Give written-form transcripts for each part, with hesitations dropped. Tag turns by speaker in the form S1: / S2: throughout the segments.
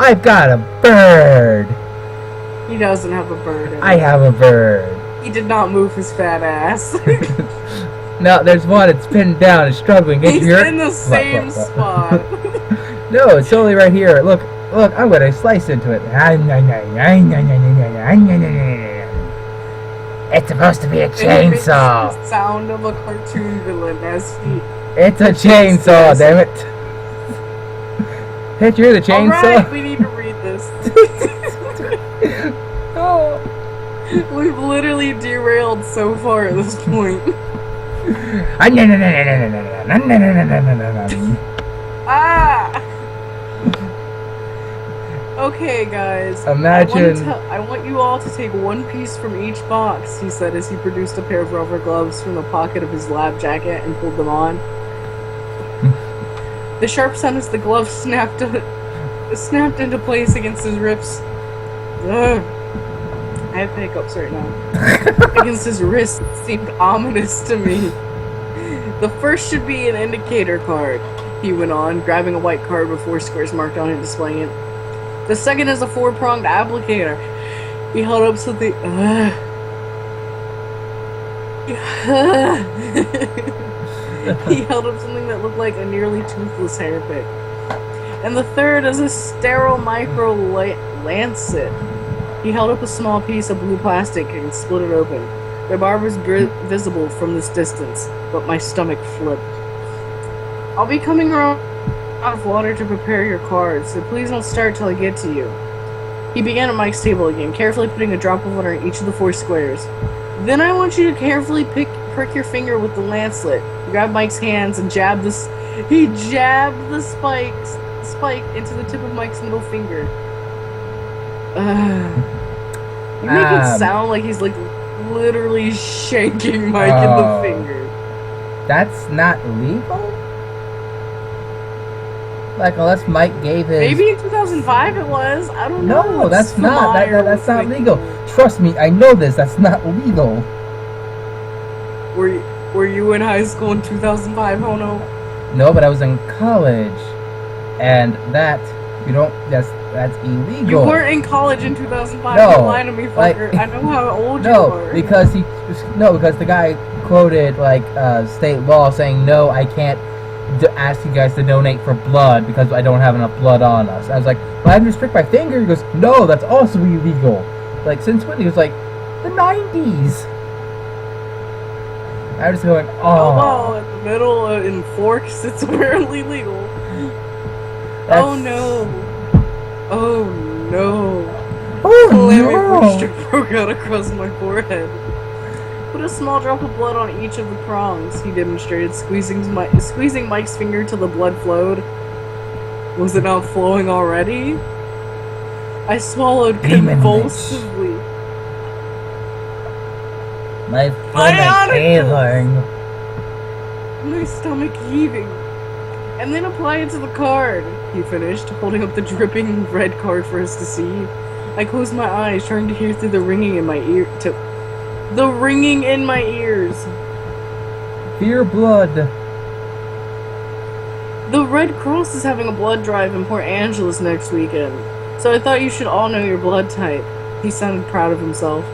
S1: I've got a bird.
S2: He doesn't have a bird.
S1: I have a bird.
S2: He did not move his fat ass.
S1: No, there's one. It's pinned down. It's struggling.
S2: He's in the same spot.
S1: No, it's only right here. Look, I'm gonna slice into it. It's supposed to be a chainsaw.
S2: It's the sound of a cartoon villain as he...
S1: It's a chainsaw, damn it. Can't you hear the chainsaw?
S2: Alright, we need to read this.
S1: Oh.
S2: We've literally derailed so far at this point. Ah! Okay, guys.
S1: Imagine.
S2: I want you all to take one piece from each box, he said as he produced a pair of rubber gloves from the pocket of his lab jacket and pulled them on. The sharp sound as the glove snapped into place against his wrists. Ugh. I have hiccups right now. Against his wrist seemed ominous to me. The first should be an indicator card, he went on, grabbing a white card with 4 squares marked on it and displaying it. The second is a 4-pronged applicator. He held up something. He held up something that looked like a nearly toothless hairpick. And the third is a sterile micro lancet. He held up a small piece of blue plastic and split it open. The barb was visible from this distance, but my stomach flipped. I'll be coming around out of water to prepare your cards, so please don't start till I get to you. He began at Mike's table again, carefully putting a drop of water in each of the 4 squares. Then I want you to carefully prick your finger with the lancet. Grab Mike's hands and jab this. He jabbed the spike into the tip of Mike's middle finger. You make it sound like he's like literally shanking Mike in the finger.
S1: That's not legal? Like, unless Mike gave his...
S2: Maybe in 2005 it was. I don't know.
S1: No, that's not. That's not legal. Trust me, I know this. That's not legal.
S2: Were you in high school in 2005, Hono?
S1: No, but I was in college, and that's illegal.
S2: You weren't in college in 2005.
S1: No,
S2: don't lie to me, fucker. I know how old you are.
S1: because the guy quoted state law saying no, I can't ask you guys to donate for blood because I don't have enough blood on us. I was like, well, I can just prick my finger. He goes, no, that's also illegal. Like, since when? He was like, the 90s. I was going, oh.
S2: Well, in the middle in Forks, it's apparently legal. Oh no. Oh no.
S1: Oh
S2: no. Broke out across my forehead. Put a small drop of blood on each of the prongs, he demonstrated, squeezing Mike's finger till the blood flowed. Was it not flowing already? I swallowed convulsively.
S1: My stomach heaving.
S2: My stomach heaving. And then apply it to the card, he finished, holding up the dripping red card for us to see. I closed my eyes, trying to hear through the ringing in my ear. The ringing in my ears.
S1: Fear blood.
S2: The Red Cross is having a blood drive in Port Angeles next weekend, so I thought you should all know your blood type. He sounded proud of himself.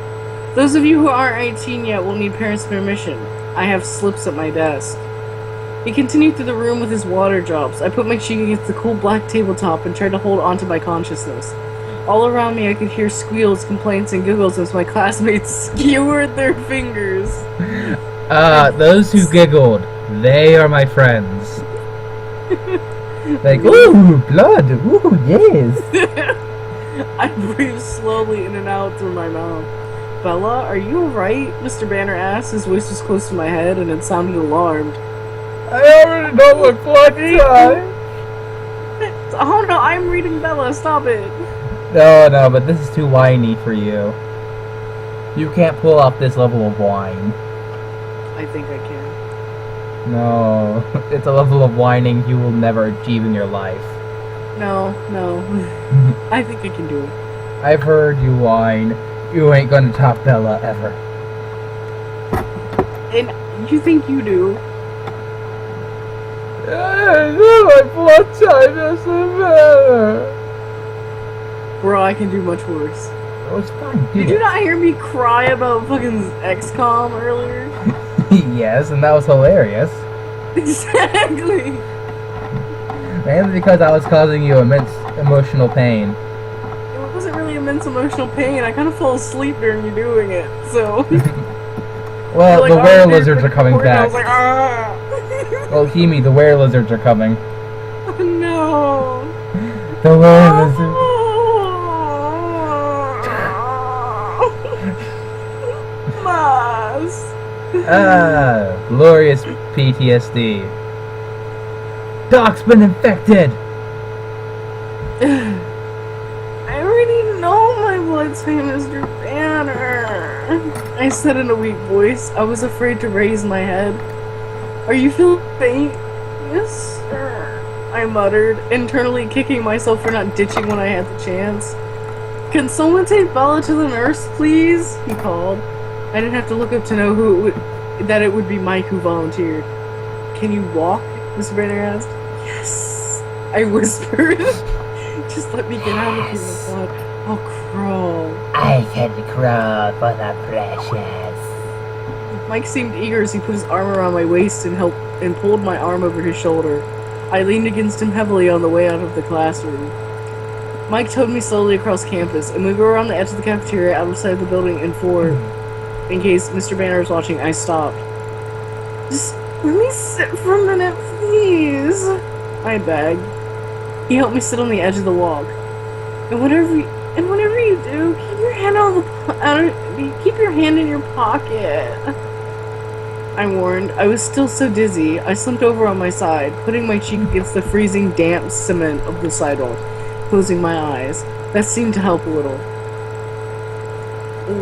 S2: Those of you who aren't 18 yet will need parents' permission. I have slips at my desk. He continued through the room with his water drops. I put my cheek against the cool black tabletop and tried to hold onto my consciousness. All around me I could hear squeals, complaints, and giggles as my classmates skewered their fingers.
S1: Those who giggled, they are my friends. Like, ooh, blood, ooh, yes.
S2: I breathed slowly in and out through my mouth. Bella, are you alright? Mr. Banner asked. His voice was close to my head and it sounded alarmed.
S1: I already know what blood type.
S2: Oh no, I'm reading Bella, stop it.
S1: No, but this is too whiny for you. You can't pull off this level of whine.
S2: I think I can.
S1: No, it's a level of whining you will never achieve in your life.
S2: No. I think I can do it.
S1: I've heard you whine. You ain't gonna top Bella ever.
S2: And you think you do?
S1: My blood type doesn't matter.
S2: Bro, I can do much worse.
S1: Oh, it's fine.
S2: Did you not hear me cry about fucking XCOM earlier?
S1: Yes, and that was hilarious.
S2: Exactly.
S1: Mainly because I was causing you immense emotional pain.
S2: It wasn't really immense emotional pain. I kind of fell asleep during you doing it, so.
S1: Well,
S2: like,
S1: the were
S2: dude,
S1: lizards are coming
S2: recording, I
S1: back.
S2: was like, ah.
S1: Well, Himi, the were lizards are coming.
S2: Oh, no.
S1: The were lizards.
S2: Mas.
S1: Glorious PTSD. Doc's been infected!
S2: I already know my blood's fame, Mr. Banner. I said in a weak voice. I was afraid to raise my head. Are you feeling faint? Yes, sir. I muttered, internally kicking myself for not ditching when I had the chance. Can someone take Bella to the nurse, please? He called. I didn't have to look up to know that it would be Mike who volunteered. Can you walk? Mr. Banner asked. Yes, I whispered. Just let me get out of here, my God. I'll crawl.
S1: I can crawl for the precious.
S2: Mike seemed eager as he put his arm around my waist and pulled my arm over his shoulder. I leaned against him heavily on the way out of the classroom. Mike towed me slowly across campus, and we were on the edge of the cafeteria outside the building in case Mr. Banner was watching, I stopped. Just let me sit for a minute, please, I begged. He helped me sit on the edge of the walk. And whenever you do, keep your hand keep your hand in your pocket. I warned. I was still so dizzy. I slumped over on my side, putting my cheek against the freezing, damp cement of the sidewalk, closing my eyes. That seemed to help a little.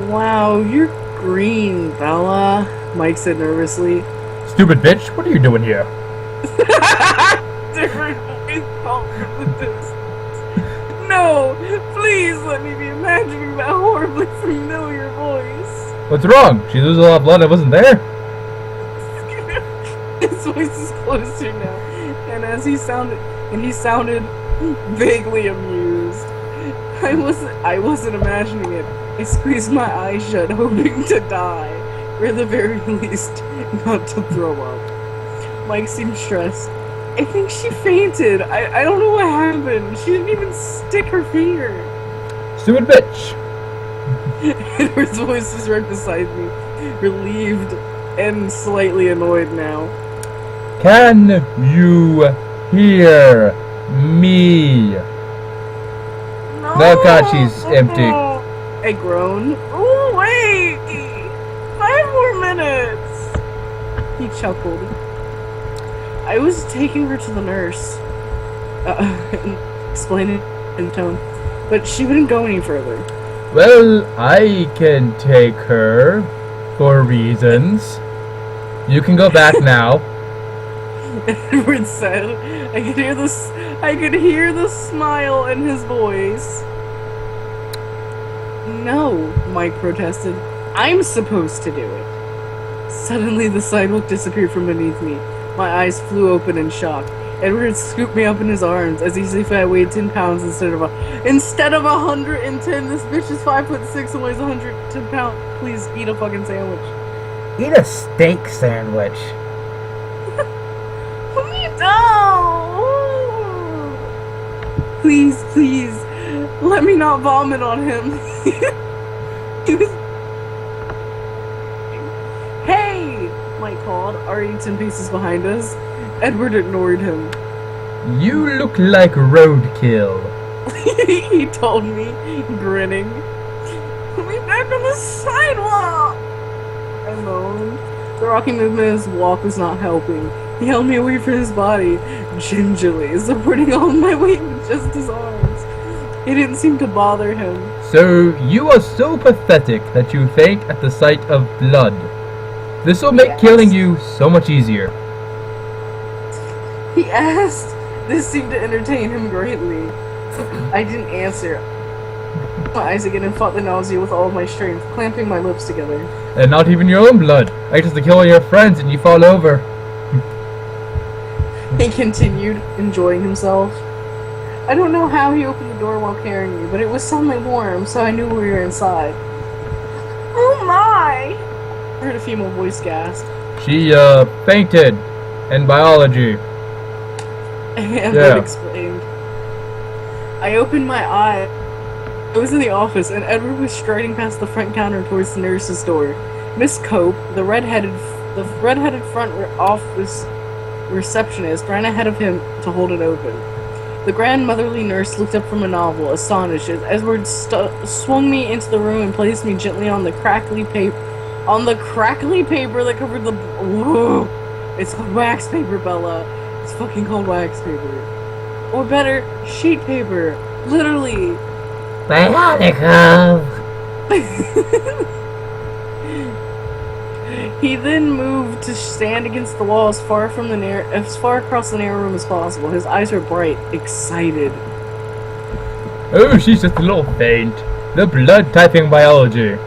S2: Wow, you're green, Bella, Mike said nervously.
S1: Stupid bitch, what are you doing here?
S2: Different voice called from the distance. No, please let me be imagining that horribly familiar voice.
S1: What's wrong? She loses a lot of blood. I wasn't there.
S2: His voice is closer now, and he sounded vaguely amused. I wasn't imagining it. I squeezed my eyes shut, hoping to die, or at the very least, not to throw up. Mike seemed stressed. I think she fainted. I don't know what happened. She didn't even stick her finger.
S1: Stupid bitch.
S2: Edward's voice was right beside me, relieved and slightly annoyed now.
S1: Can you hear me?
S2: No!
S1: Oh god, she's empty.
S2: I groaned. Oh, wait! 5 more minutes! He chuckled. I was taking her to the nurse. Explaining in tone. But she wouldn't go any further.
S1: Well, I can take her for reasons. You can go back now.
S2: Edward said. I could hear the smile in his voice. No, Mike protested. I'm supposed to do it. Suddenly the sidewalk disappeared from beneath me. My eyes flew open in shock. Edward scooped me up in his arms as easy if I weighed 10 pounds instead of 110. This bitch is 5'6" and weighs 110 pounds. Please eat a fucking sandwich.
S1: Eat a steak sandwich.
S2: Put me down. Please, let me not vomit on him. Hey, Mike called, already 10 paces behind us. Edward ignored him.
S1: You look like roadkill.
S2: He told me, grinning. Put me back on the sidewalk! I moaned. The rocky movement of his walk was not helping. He held me away from his body, gingerly, supporting all my weight with just his arms. It didn't seem to bother him.
S1: So, you are so pathetic that you faint at the sight of blood. This will make killing you so much easier.
S2: He asked. This seemed to entertain him greatly. I didn't answer. My eyes again and fought the nausea with all of my strength, clamping my lips together.
S1: And not even your own blood. I just to kill all your friends and you fall over.
S2: He continued, enjoying himself. I don't know how he opened the door while carrying me, but it was suddenly warm, so I knew we were inside. Oh my! I heard a female voice gasp.
S1: She, fainted in biology.
S2: Edward explained. I opened my eye. I was in the office, and Edward was striding past the front counter towards the nurse's door. Miss Cope, the redheaded front office receptionist, ran ahead of him to hold it open. The grandmotherly nurse looked up from a novel, astonished, as Edward swung me into the room and placed me gently on the crackly paper that covered the. Whoa! It's called wax paper, Bella. It's fucking called wax paper, or better, sheet paper. Literally.
S1: Bionicle.
S2: He then moved to stand against the wall as far across the narrow room as possible. His eyes were bright, excited.
S1: Oh, she's just a little faint. The blood typing biology.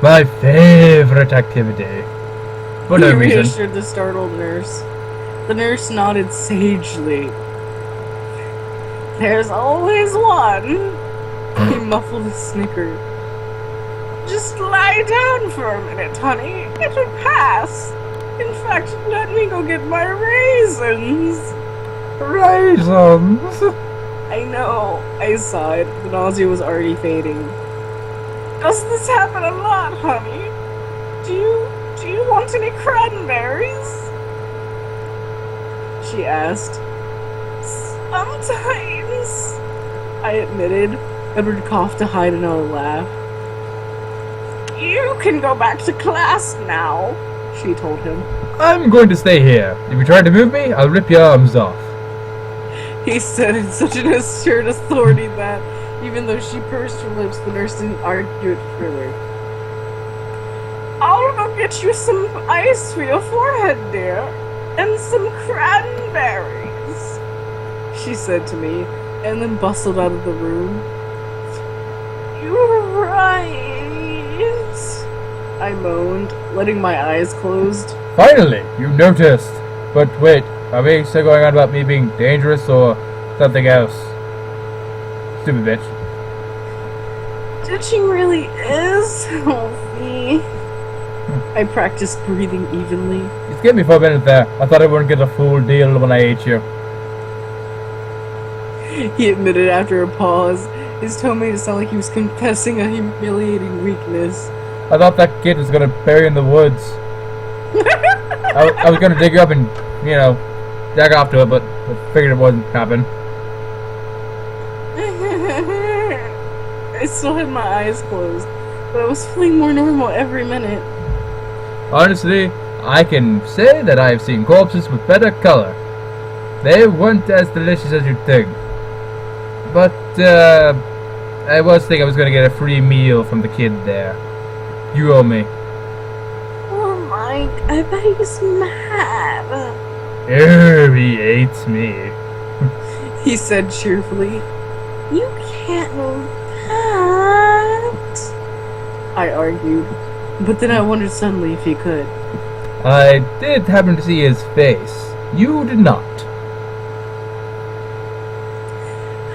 S1: My favorite activity. For no reason. He
S2: reassured the startled nurse. The nurse nodded sagely. There's always one. He muffled a snicker. Just lie down for a minute, honey. It'll pass. In fact, let me go get my raisins.
S1: Raisins?
S2: I know, I sighed. The nausea was already fading. Does this happen a lot, honey? Do you want any cranberries? She asked. Sometimes, I admitted. Edward coughed to hide another laugh. You can go back to class now, she told him.
S1: I'm going to stay here. If you try to move me, I'll rip your arms off.
S2: He said in such an assured authority that, even though she pursed her lips, the nurse didn't argue it further. I'll go get you some ice for your forehead, dear, and some cranberries, she said to me, and then bustled out of the room. You're right, I moaned, letting my eyes closed.
S1: Finally, you noticed. But wait, are we still going on about me being dangerous or something else? Stupid bitch.
S2: Ditching really is healthy. I practiced breathing evenly.
S1: You scared me for a minute there. I thought I wouldn't get a full deal when I ate you.
S2: He admitted after a pause. His tone made it sound like he was confessing a humiliating weakness.
S1: I thought that kid was gonna bury you in the woods. I was gonna dig you up and, jack off to it, but I figured it wasn't happen.
S2: I still had my eyes closed, but I was feeling more normal every minute.
S1: Honestly, I can say that I have seen corpses with better color. They weren't as delicious as you'd think. But, I was thinking I was gonna get a free meal from the kid there. You owe me.
S2: Oh, Mike, I bet he's mad.
S1: Oh, he hates me.
S2: He said cheerfully. You can't know that, I argued. But then I wondered suddenly if he could.
S1: I did happen to see his face. You did not.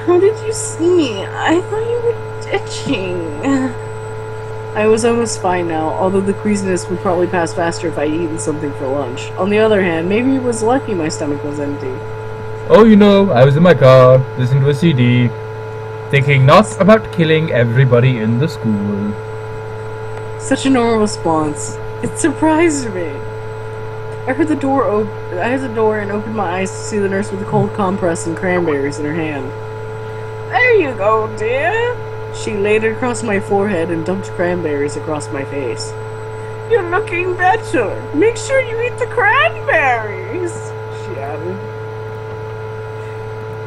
S2: How did you see me? I thought you were ditching. I was almost fine now, although the queasiness would probably pass faster if I'd eaten something for lunch. On the other hand, maybe it was lucky my stomach was empty.
S1: Oh, I was in my car, listening to a CD, thinking not about killing everybody in the school.
S2: Such a normal response. It surprised me. I heard the door and opened my eyes to see the nurse with a cold compress and cranberries in her hand. There you go, dear. She laid it across my forehead and dumped cranberries across my face. You're looking better. Make sure you eat the cranberries, she added.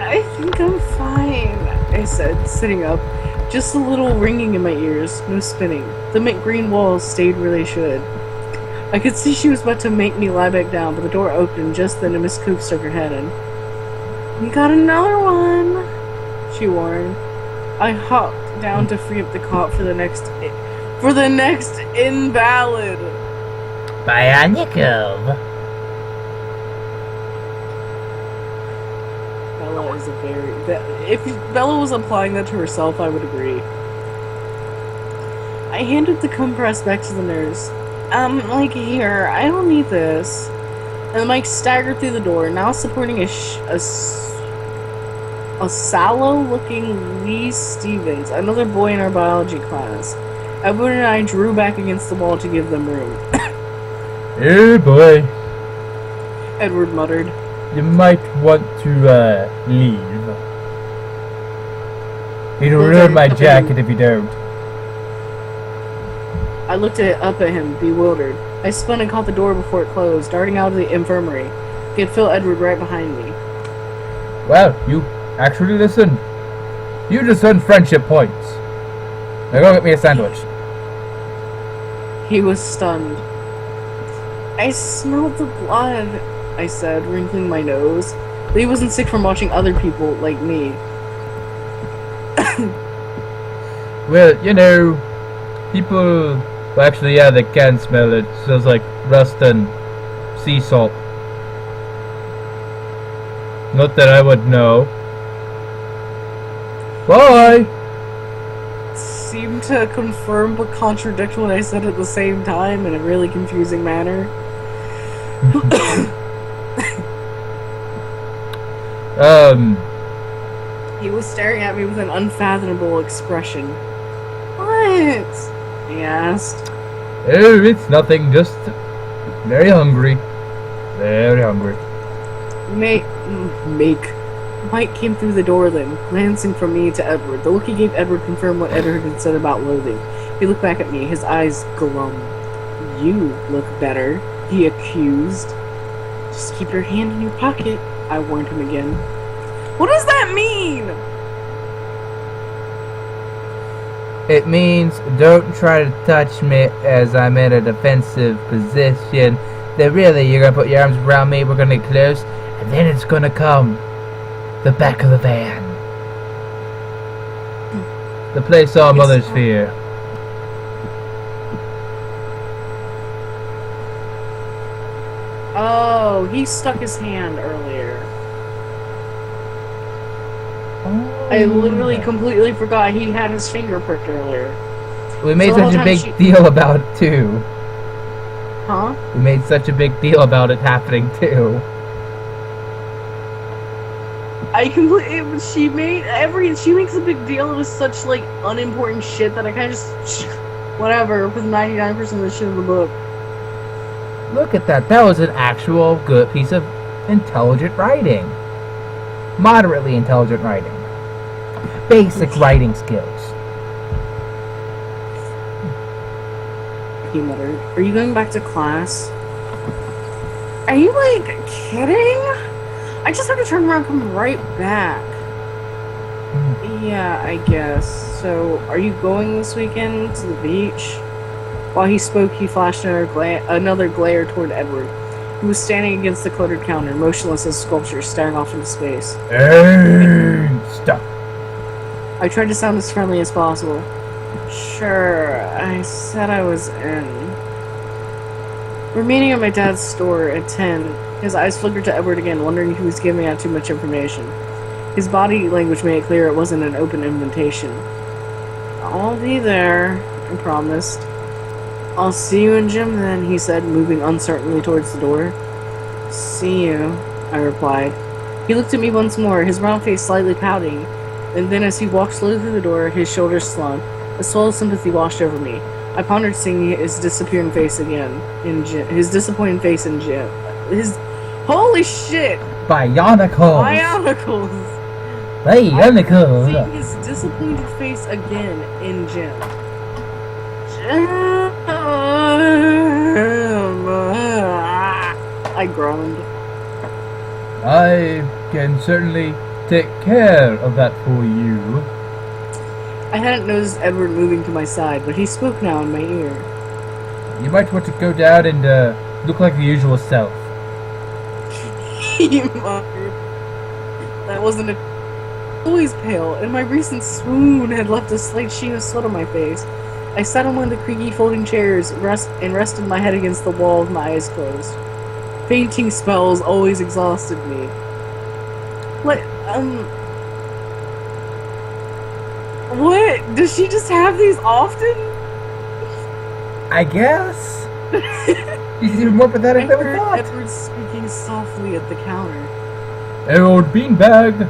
S2: I think I'm fine, I said, sitting up. Just a little ringing in my ears, no spinning. The mint green walls stayed where they should. I could see she was about to make me lie back down, but the door opened just then and Miss Coop stuck her head in. You got another one, she warned. I hopped down to free up the cot for the next invalid.
S1: Bionicle.
S2: Bella is a very... If Bella was applying that to herself, I would agree. I handed the compress back to the nurse. Like, here, I don't need this. And Mike staggered through the door, now supporting a sallow-looking Lee Stevens, another boy in our biology class. Edward and I drew back against the wall to give them room.
S1: Oh boy.
S2: Edward muttered.
S1: You might want to, leave. It'll ruin my jacket if you don't.
S2: I looked up at him, bewildered. I spun and caught the door before it closed, darting out of the infirmary. He had Phil Edward right behind me.
S1: Well, you actually listened. You just earned friendship points. Now go get me a sandwich.
S2: He was stunned. I smelled the blood, I said, wrinkling my nose. But he wasn't sick from watching other people like me.
S1: Well, you know, people... Well, actually, yeah, they can smell it. It smells like rust and sea salt. Not that I would know. Bye!
S2: Seemed to confirm but contradict what I said at the same time in a really confusing manner. He was staring at me with an unfathomable expression. What? He asked.
S1: Oh, it's nothing, just very hungry. Very hungry.
S2: Mike came through the door then, glancing from me to Edward. The look he gave Edward confirmed what Edward had said about loathing. He looked back at me, his eyes glum. You look better, he accused. Just keep your hand in your pocket, I warned him again. What does that mean?
S1: It means don't try to touch me as I'm in a defensive position. Then really, you're gonna put your arms around me, we're gonna get close, and then it's gonna come. The back of the van. The place all mothers fear.
S2: Oh, he stuck his hand earlier. I literally completely forgot he had his finger pricked earlier.
S1: We made such a big deal about it too.
S2: Huh?
S1: We made such a big deal about it happening too.
S2: She makes a big deal of such like unimportant shit that I kind of just whatever with 99% of the shit in the book.
S1: Look at that. That was an actual good piece of intelligent writing. Moderately intelligent writing. Basic writing skills.
S2: He muttered. Are you going back to class? Are you like kidding? I just have to turn around and come right back. Yeah, I guess. So, are you going this weekend to the beach? While he spoke, he flashed another glare toward Edward, who was standing against the cluttered counter, motionless as a sculpture, staring off into space.
S1: Hey, stop.
S2: I tried to sound as friendly as possible. Sure, I said I was in. We're meeting at my dad's store at 10. His eyes flickered to Edward again, wondering if he was giving out too much information. His body language made it clear it wasn't an open invitation. I'll be there, I promised. I'll see you in gym then, he said, moving uncertainly towards the door. See you, I replied. He looked at me once more, his round face slightly pouting, and then as he walked slowly through the door, his shoulders slunk. A swell of sympathy washed over me. I pondered seeing his disappearing face again in gym. His disappointing face in gym. Holy shit!
S1: Bionicles! Bionicles!
S2: Seeing his disappointed face again in gym. I groaned.
S1: I can certainly take care of that for you.
S2: I hadn't noticed Edward moving to my side, but he spoke now in my ear.
S1: You might want to go down and look like your usual self.
S2: He muttered. That wasn't a... always pale, and my recent swoon had left a slight sheen of sweat on my face. I sat on one of the creaky folding chairs and rested my head against the wall with my eyes closed. Fainting spells always exhausted me. What? Does she just have these often?
S1: I guess. She's even more pathetic than we thought.
S2: Edward speaking softly at the counter.
S1: Hey, old beanbag.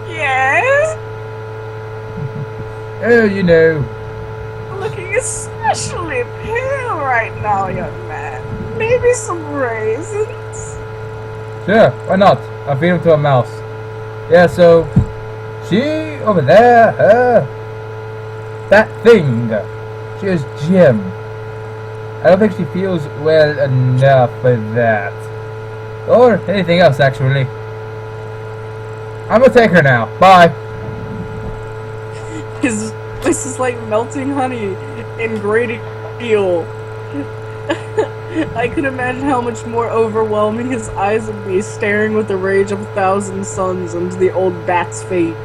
S2: Yes?
S1: Oh, you know.
S2: Looking especially pale right now, young man. Maybe some raisins?
S1: Sure, why not? I'll feed him to a mouse. Yeah, so, she over there, her, that thing, she is Jim. I don't think she feels well enough for that. Or anything else, actually. I'm gonna take her now. Bye.
S2: His voice is like melting honey in grating steel. I could imagine how much more overwhelming his eyes would be, staring with the rage of 1,000 suns into the old bat's fate.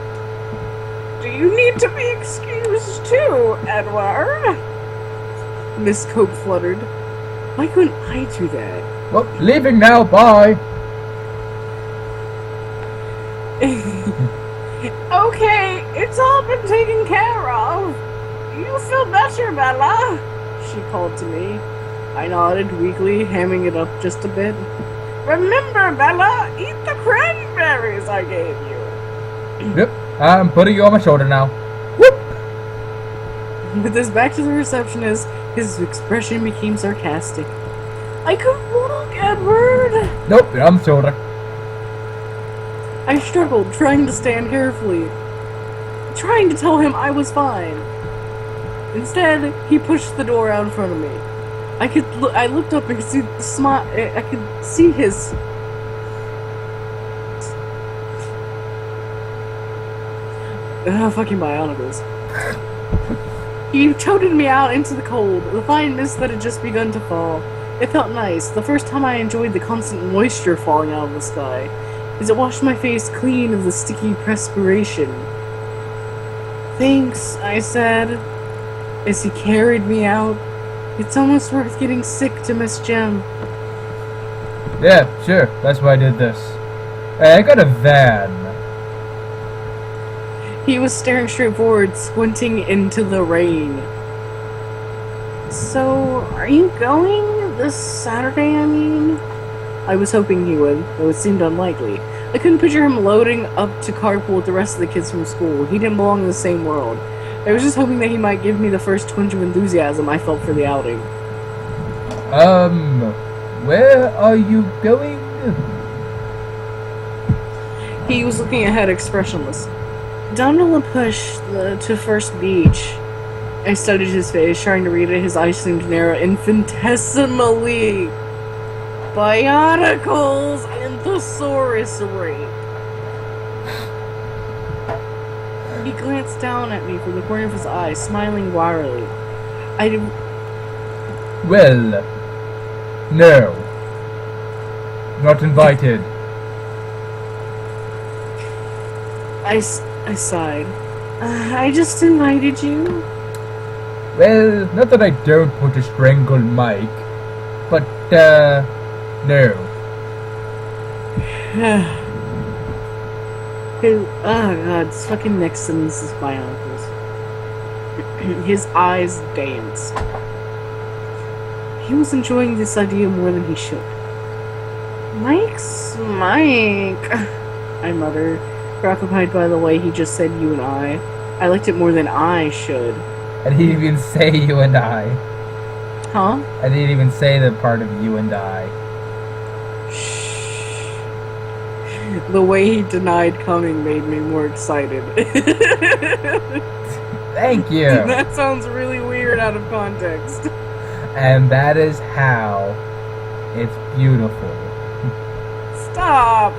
S2: Do you need to be excused too, Edward? Miss Cope fluttered. Why couldn't I do that?
S1: Well, leaving now. Bye.
S2: Okay, it's all been taken care of. You feel better, Bella? She called to me. I nodded weakly, hamming it up just a bit. Remember, Bella, eat the cranberries I gave you.
S1: Yep, I'm putting you on my shoulder now. Whoop!
S2: With his back to the receptionist, his expression became sarcastic. I could walk, Edward.
S1: Nope, you're on the shoulder.
S2: I struggled, trying to stand carefully, trying to tell him I was fine. Instead, he pushed the door out in front of me. I looked up and could see the smile. I could see his. Fucking bionicles. He toted me out into the cold, the fine mist that had just begun to fall. It felt nice, the first time I enjoyed the constant moisture falling out of the sky, as it washed my face clean of the sticky perspiration. Thanks, I said, as he carried me out. It's almost worth getting sick to miss Jem.
S1: Yeah, sure, that's why I did this. Hey, I got a van.
S2: He was staring straight forward, squinting into the rain. So, are you going this Saturday, I mean? I was hoping he would, though it seemed unlikely. I couldn't picture him loading up to carpool with the rest of the kids from school. He didn't belong in the same world. I was just hoping that he might give me the first twinge of enthusiasm I felt for the outing.
S1: Where are you going?
S2: He was looking ahead, expressionless. Down to La Push, to First Beach. I studied his face, trying to read it. His eyes seemed to narrow infinitesimally. Bionicles and thesaurus rape. He glanced down at me from the corner of his eye, smiling wryly.
S1: Well, no. Not invited.
S2: I sighed. I just invited you.
S1: Well, not that I don't want to strangle Mike, but, no.
S2: Oh god, this fucking Nixon is his bionicles. His eyes danced. He was enjoying this idea more than he should. Mike's Mike, I muttered, preoccupied by the way he just said you and I. I liked it more than I should.
S1: I didn't even say you and I.
S2: Huh?
S1: I didn't even say the part of you and I.
S2: Shh. The way he denied coming made me more excited.
S1: Thank you.
S2: That sounds really weird out of context.
S1: And that is how it's beautiful.
S2: Stop!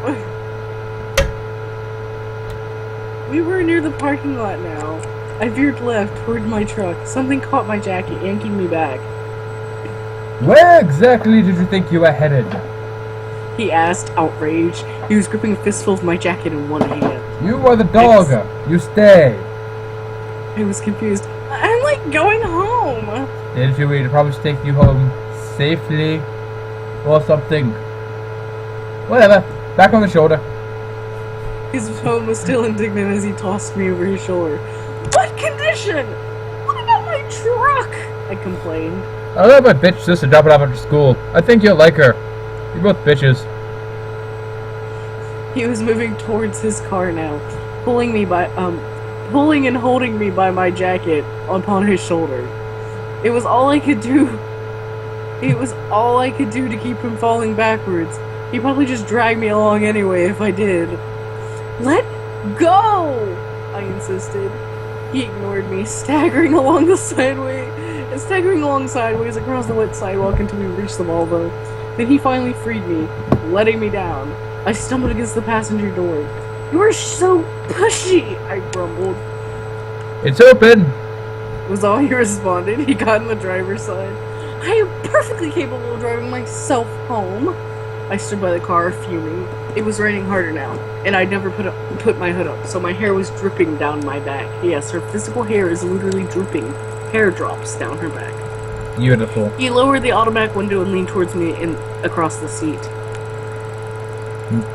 S2: We were near the parking lot now. I veered left toward my truck. Something caught my jacket, yanking me back.
S1: Where exactly did you think you were headed?
S2: He asked, outraged. He was gripping a fistful of my jacket in one hand.
S1: You are the dog. You stay.
S2: I was confused. I'm like going home.
S1: Didn't you read? It probably should take you home safely or something. Whatever. Back on the shoulder.
S2: His tone was still indignant as he tossed me over his shoulder. What condition? What about my truck? I complained.
S1: I let my bitch sister drop it off after school. I think you'll like her. You're both bitches.
S2: He was moving towards his car now, pulling and holding me by my jacket upon his shoulder. It was all I could do. It was all I could do to keep from falling backwards. He'd probably just drag me along anyway if I did. Let go! I insisted. He ignored me, staggering along sideways across the wet sidewalk until we reached the Volvo. Then he finally freed me, letting me down. I stumbled against the passenger door. "You're so pushy," I grumbled.
S1: It's open!
S2: Was all he responded. He got on the driver's side. I am perfectly capable of driving myself home. I stood by the car, fuming. It was raining harder now, and I'd never put my hood up, so my hair was dripping down my back. Yes, her physical hair is literally dripping. Hair drops down her back.
S1: Beautiful.
S2: He lowered the automatic window and leaned towards me across the seat.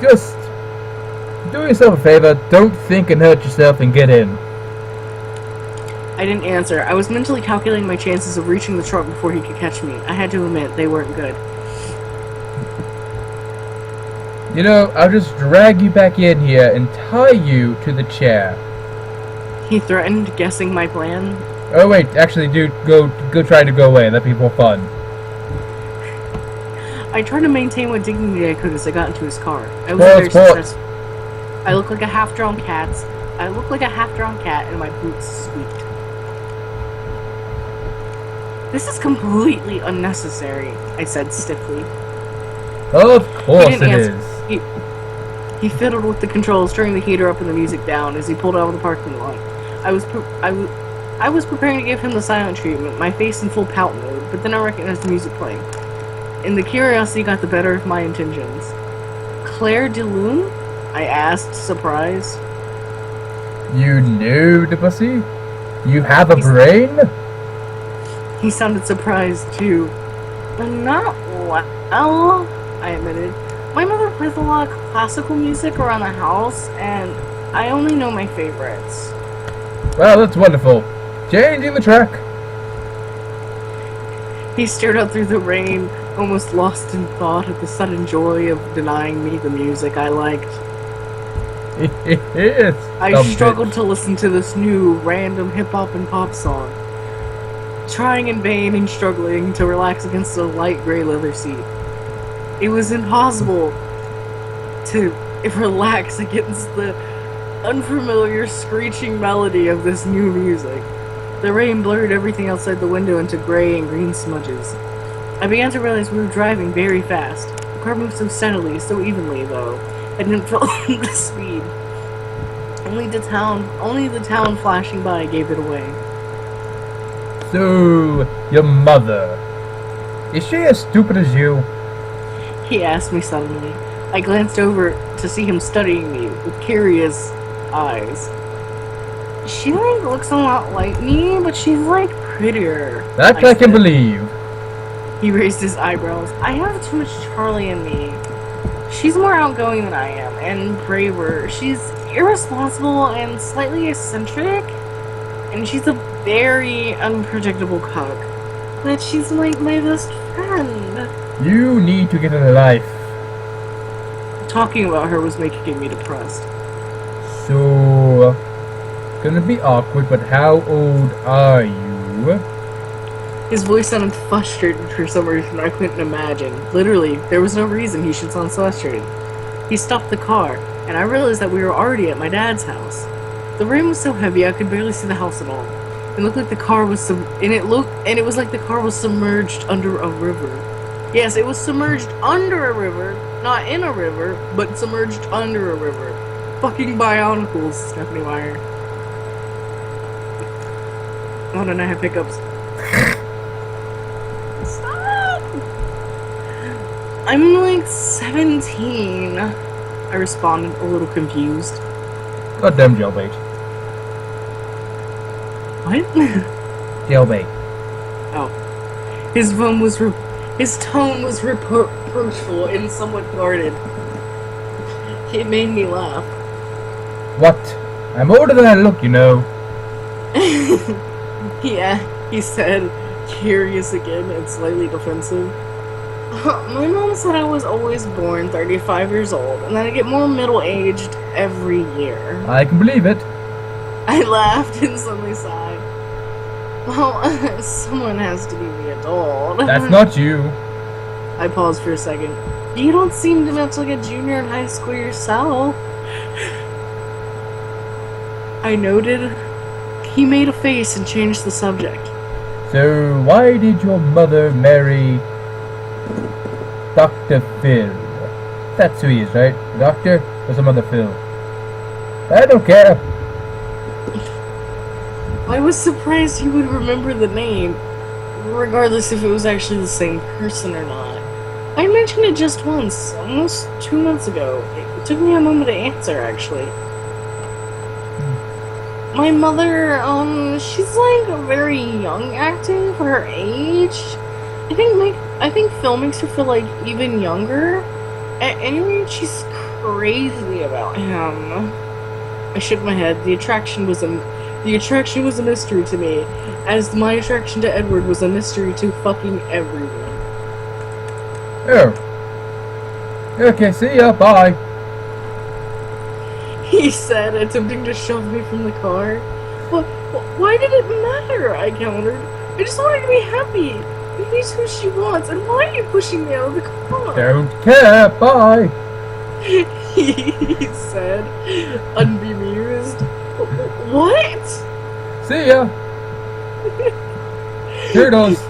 S1: Just do yourself a favor. Don't think and hurt yourself and get in.
S2: I didn't answer. I was mentally calculating my chances of reaching the truck before he could catch me. I had to admit, they weren't good.
S1: You know, I'll just drag you back in here and tie you to the chair.
S2: He threatened, guessing my plan.
S1: Oh wait, actually, dude, go try to go away. That'd be more fun.
S2: I tried to maintain what dignity I could as I got into his car. I was very successful. I looked like a half-drawn cat. And my boots squeaked. This is completely unnecessary, I said stiffly.
S1: Of course it is.
S2: He fiddled with the controls, turning the heater up and the music down as he pulled out of the parking lot. I was preparing to give him the silent treatment, my face in full pout mode, but then I recognized the music playing. And the curiosity got the better of my intentions. Claire de Lune? I asked, surprised.
S1: You knew the pussy? You have a brain?
S2: He sounded surprised too. Not well, I admitted. My mother plays a lot of classical music around the house, and I only know my favorites.
S1: Well, that's wonderful. Changing the track.
S2: He stared out through the rain, almost lost in thought at the sudden joy of denying me the music I liked. I struggled to listen to this new, random hip-hop and pop song, trying in vain and struggling to relax against the light gray leather seat. It was impossible to relax against the unfamiliar screeching melody of this new music. The rain blurred everything outside the window into gray and green smudges. I began to realize we were driving very fast. The car moved so steadily, so evenly, though. I didn't feel the speed. Only the town flashing by gave it away.
S1: So, your mother, is she as stupid as you?
S2: He asked me suddenly. I glanced over to see him studying me with curious eyes. She looks a lot like me, but she's prettier.
S1: That I can believe.
S2: He raised his eyebrows. I have too much Charlie in me. She's more outgoing than I am, and braver. She's irresponsible and slightly eccentric, and she's a very unpredictable cuck. But she's my best friend.
S1: You need to get a life.
S2: Talking about her was making me depressed.
S1: So, gonna be awkward, but how old are you?
S2: His voice sounded frustrated for some reason I couldn't imagine. Literally, there was no reason he should sound frustrated. He stopped the car, and I realized that we were already at my dad's house. The rain was so heavy I could barely see the house at all. It looked like the car was it was like the car was submerged under a river. Yes, it was submerged under a river, not in a river, but submerged under a river. Fucking bionicles, Stephanie Meyer. Why don't I have hiccups? Stop! I'm 17. I responded, a little confused.
S1: Goddamn jailbait.
S2: What?
S1: Jailbait.
S2: Oh. His tone was reproachful and somewhat guarded. It made me laugh.
S1: What? I'm older than I look, you know.
S2: Yeah, he said, curious again and slightly defensive. My mom said I was always born 35 years old and that I get more middle-aged every year.
S1: I can believe it.
S2: I laughed and suddenly sighed. Well, someone has to be the adult.
S1: That's not you.
S2: I paused for a second. You don't seem much like a junior in high school yourself. I noted. He made a face and changed the subject.
S1: So, why did your mother marry Dr. Phil? That's who he is, right? The doctor or some other Phil? I don't care.
S2: I was surprised he would remember the name, regardless if it was actually the same person or not. I mentioned it just once, almost 2 months ago. It took me a moment to answer, actually. My mother, she's like very young acting for her age. I think Phil makes her feel like even younger. At any rate, she's crazy about him. I shook my head. The attraction was a mystery to me, as my attraction to Edward was a mystery to fucking everyone.
S1: Oh. Okay, see ya, bye.
S2: He said, attempting to shove me from the car. Why did it matter? I countered. I just wanted to be happy. Maybe it's who she wants, and why are you pushing me out of the car?
S1: Don't care, bye.
S2: He said, unbemused. What?
S1: See ya. Toodles.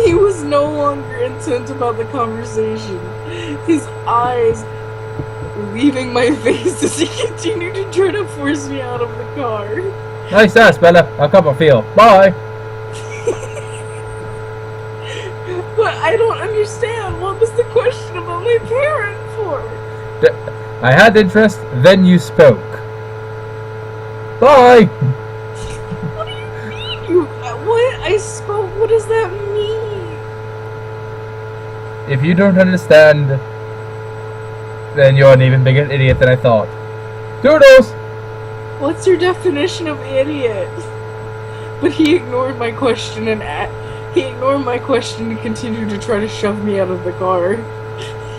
S2: He was no longer intent about the conversation. His eyes leaving my face as he continued to try to force me out of the car.
S1: Nice ass, Bella. I'll come and feel. Bye.
S2: But I don't understand. What was the question about my parent for?
S1: I had interest, then you spoke. Bye.
S2: What do you mean? What? I spoke? What does that mean?
S1: If you don't understand, then you're an even bigger idiot than I thought. Doodles!
S2: What's your definition of idiot? But he ignored my question and continued to try to shove me out of the car.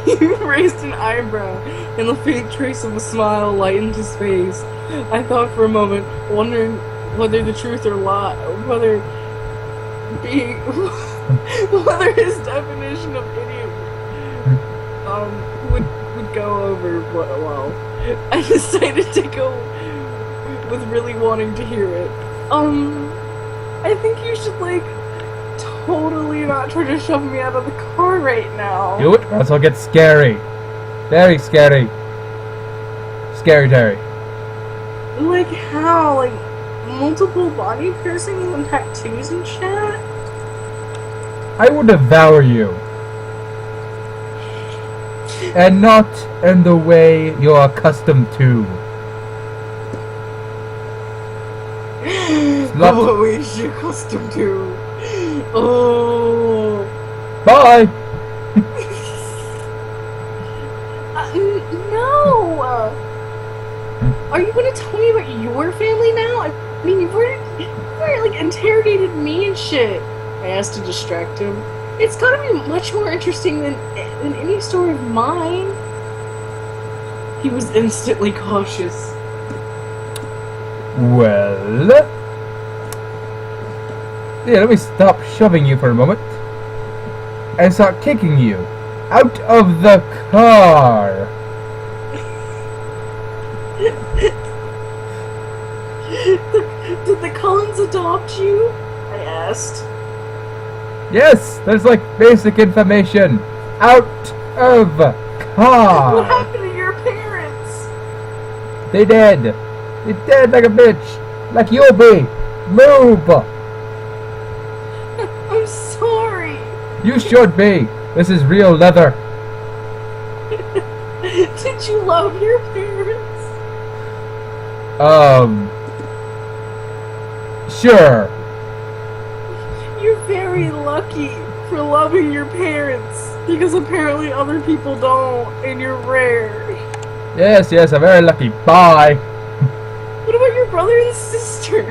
S2: He raised an eyebrow, and the faint trace of a smile lightened his face. I thought for a moment, wondering whether the truth or lie, whether his definition of idiot would go over well. I decided to go with really wanting to hear it. I think you should totally not try to shove me out of the car right now.
S1: Do it, or else I'll get scary. Very scary. Scary Terry.
S2: Like how? Multiple body piercings and tattoos and shit?
S1: I would devour you. And not in the way you're accustomed to.
S2: What was you accustomed to? Oh.
S1: Bye.
S2: No. Are you going to tell me about your family now? I mean, you've already interrogated me and shit. I asked to distract him. It's gotta be much more interesting than any story of mine. He was instantly cautious.
S1: Well... Yeah, let me stop shoving you for a moment. And start kicking you out of the car.
S2: Did the Cullens adopt you? I asked.
S1: Yes, there's basic information. Out of car.
S2: What happened to your parents?
S1: They dead. They dead like a bitch. Like you'll be. Move.
S2: I'm sorry.
S1: You should be. This is real leather.
S2: Did you love your parents?
S1: Sure.
S2: You're very lucky for loving your parents, because apparently other people don't, and you're rare.
S1: Yes, I'm very lucky. Bye.
S2: What about your brother and sister?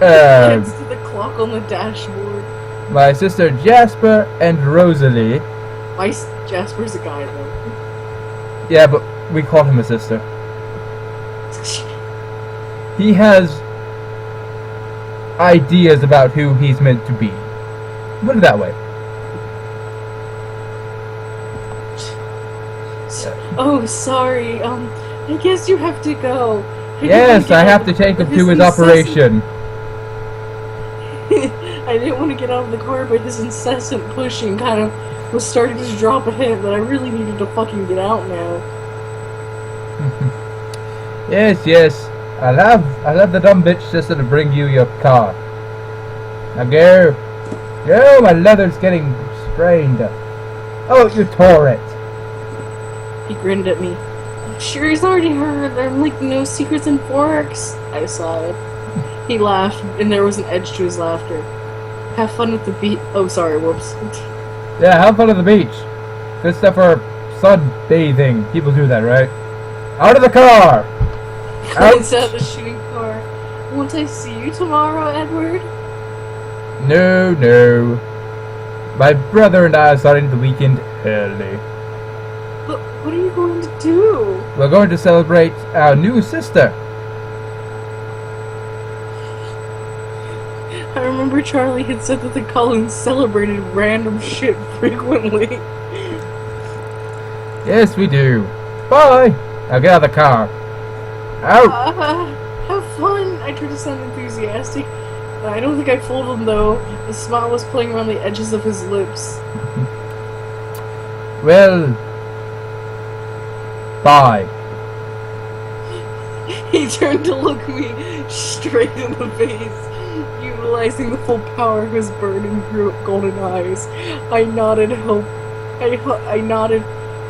S1: Uh,
S2: Next to the clock on the dashboard.
S1: my sister Jasper and Rosalie.
S2: Jasper's a guy, though.
S1: Yeah, but we call him a sister. He has ideas about who he's meant to be. Put it that way.
S2: Oh, sorry. I guess you have to go.
S1: Yes, I have to take him to his operation.
S2: I didn't want to get out of the car, but this incessant pushing kind of was starting to drop a hint that I really needed to fucking get out now.
S1: Yes. I'll have the dumb bitch sister to bring you your car. Now go. Go, my leather's getting sprained. Oh, you tore it.
S2: He grinned at me. I'm sure he's already heard. There are like no secrets in Forex. I sighed. He laughed, and there was an edge to his laughter. Have fun with the beach. Oh, sorry, whoops.
S1: Yeah, have fun at the beach. Good stuff for sunbathing. People do that, right? Out of the car!
S2: Points out the shooting car. Won't I see you tomorrow, Edward?
S1: No. My brother and I are starting the weekend early.
S2: But what are you going to do?
S1: We're going to celebrate our new sister.
S2: I remember Charlie had said that the Cullens celebrated random shit frequently.
S1: Yes, we do. Bye! Now get out of the car. Out!
S2: Have fun! I tried to sound enthusiastic. I don't think I fooled him though. The smile was playing around the edges of his lips.
S1: Well... Bye.
S2: He turned to look me straight in the face, utilizing the full power of his burning golden eyes. I nodded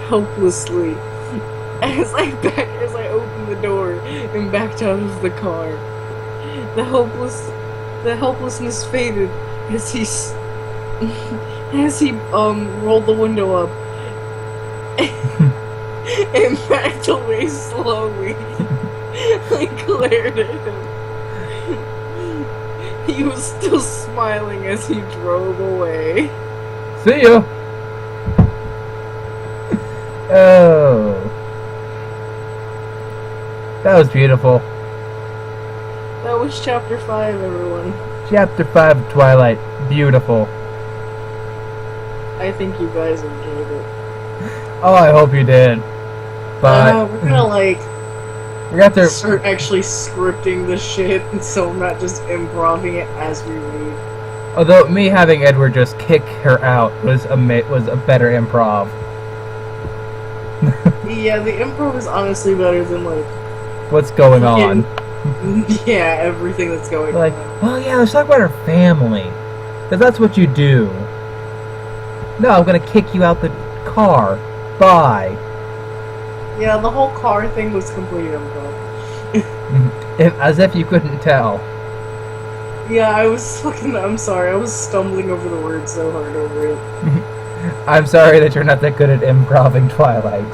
S2: helplessly as I opened the door and backed out of the car. The helplessness faded as he rolled the window up and backed away slowly. I glared at him. He was still smiling as he drove away.
S1: See ya! Oh. That was beautiful.
S2: That was chapter 5, everyone.
S1: Chapter 5 of Twilight. Beautiful.
S2: I think you guys enjoyed it.
S1: Oh, I hope you did. But
S2: We're gonna
S1: we got to
S2: start actually scripting the shit, so I'm not just improvising it as we read.
S1: Although me having Edward just kick her out was a better improv.
S2: Yeah, the improv is honestly better than
S1: What's going on?
S2: Yeah, everything that's going
S1: Like,
S2: on.
S1: well, yeah, let's talk about her family, because that's what you do. No, I'm gonna kick you out the car. Bye.
S2: Yeah, the whole car thing was complete improv.
S1: As if you couldn't tell.
S2: Yeah, I'm sorry, I was stumbling over the words so hard over it.
S1: I'm sorry that you're not that good at improving Twilight.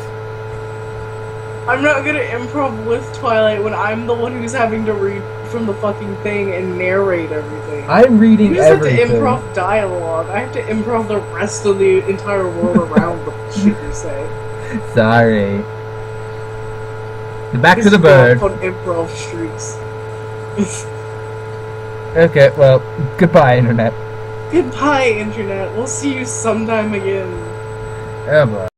S2: I'm not good at improv with Twilight when I'm the one who's having to read from the fucking thing and narrate everything.
S1: I'm reading everything.
S2: You just have to improv dialogue. I have to improv the rest of the entire world around the shit you say.
S1: Sorry. Back to the bird.
S2: On improv streaks.
S1: Okay, well, goodbye, Internet.
S2: Goodbye, Internet. We'll see you sometime again.
S1: Oh boy.